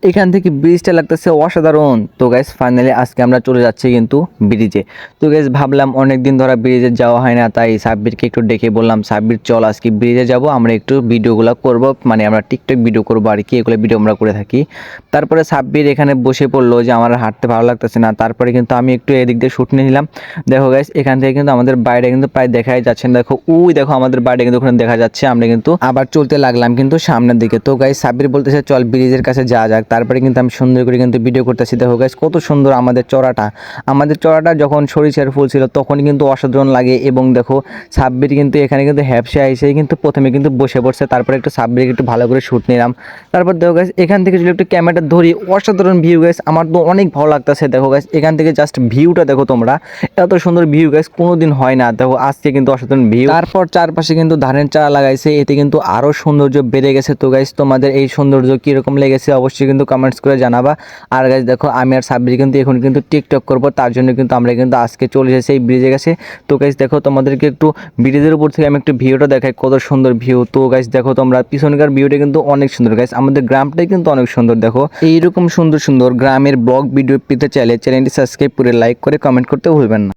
এখান থেকে ব্রিজটা লাগতেছে অসাধারণ। তো গাইস ফাইনালি আজকে আমরা চলে যাচ্ছি কিন্তু ব্রিজে। তো গাইস ভাবলাম অনেক দিন ধরে ব্রিজে যাওয়া হয় না, তাই সাব্বিরকে একটু ডেকে বললাম সাব্বির চল আজকে ব্রিজে যাব, আমরা একটু ভিডিওগুলো করব, মানে আমরা টিকটক ভিডিও করবো আর কি, এগুলো ভিডিও আমরা করে থাকি। তারপরে সাব্বির এখানে বসে পড়লো যে আমার হাঁটতে ভালো লাগতেছে না, তারপরে কিন্তু আমি একটু এদিক দিয়ে শুট নিয়ে নিলাম। দেখো গাইস এখান থেকে কিন্তু আমাদের বাইরে কিন্তু প্রায় দেখাই যাচ্ছে না, দেখো ওই দেখো আমাদের বাইরে কিন্তু ওখানে দেখা যাচ্ছে। আমরা কিন্তু আবার চলতে লাগলাম কিন্তু সামনের দিকে। তো গাইস সাব্বির বলতেছে চল ব্রিজের কাছে যাওয়া যাক, তারপরে কিন্তু আমি সুন্দর করে কিন্তু ভিডিও করতেছি। দেখো গাইস কত সুন্দর আমাদের চড়াটা যখন সরিষার ফুল ছিল তখনই কিন্তু অসাধারণ লাগে। এবং দেখো সাব্বির কিন্তু এখানে কিন্তু হ্যাপসা এসেই কিন্তু প্রথমে কিন্তু বসে পড়ছে, তারপরে একটু সাব্বিরকে একটু ভালো করে শুট নিলাম। তারপর দেখো গাইস এখান থেকে যদি একটু ক্যামেরাটা ধরি, অসাধারণ ভিউ গাইস, আমার তো অনেক ভালো লাগতেছে। দেখো গাইস এখান থেকে জাস্ট ভিউটা দেখো তোমরা, এত সুন্দর ভিউ গাইস কোনোদিন হয় না। দেখো আজকে কিন্তু অসাধারণ ভিউ। তারপর চারপাশে কিন্তু ধানের চারা লাগাইছে, এতে কিন্তু আরো সৌন্দর্য বেড়ে গেছে। তো গাইস তোমাদের এই সৌন্দর্য কিরকম লেগেছে অবশ্যই কিন্তু কমেন্টস করে জানাবা। আর গাইস দেখো আমি আর সাব্বির কিন্তু এখন কিন্তু টিকটক করবো, তার জন্য কিন্তু আমরা কিন্তু আজকে চলে এসেছি এই ব্রিজে গেছে। তো গাইস দেখো তোমাদেরকে একটু ব্রিজের উপর থেকে আমি একটু ভিউটা দেখাই, কত সুন্দর ভিউ। তো গাইস দেখো তোমরা পিছনকার ভিউটা কিন্তু অনেক সুন্দর গাইস, আমাদের গ্রামটাই কিন্তু অনেক সুন্দর। দেখো এইরকম সুন্দর সুন্দর গ্রামের ব্লগ ভিডিও পেতে চাইলে চ্যানেলটি সাবস্ক্রাইব করে লাইক করে কমেন্ট করতে ভুলবেন না।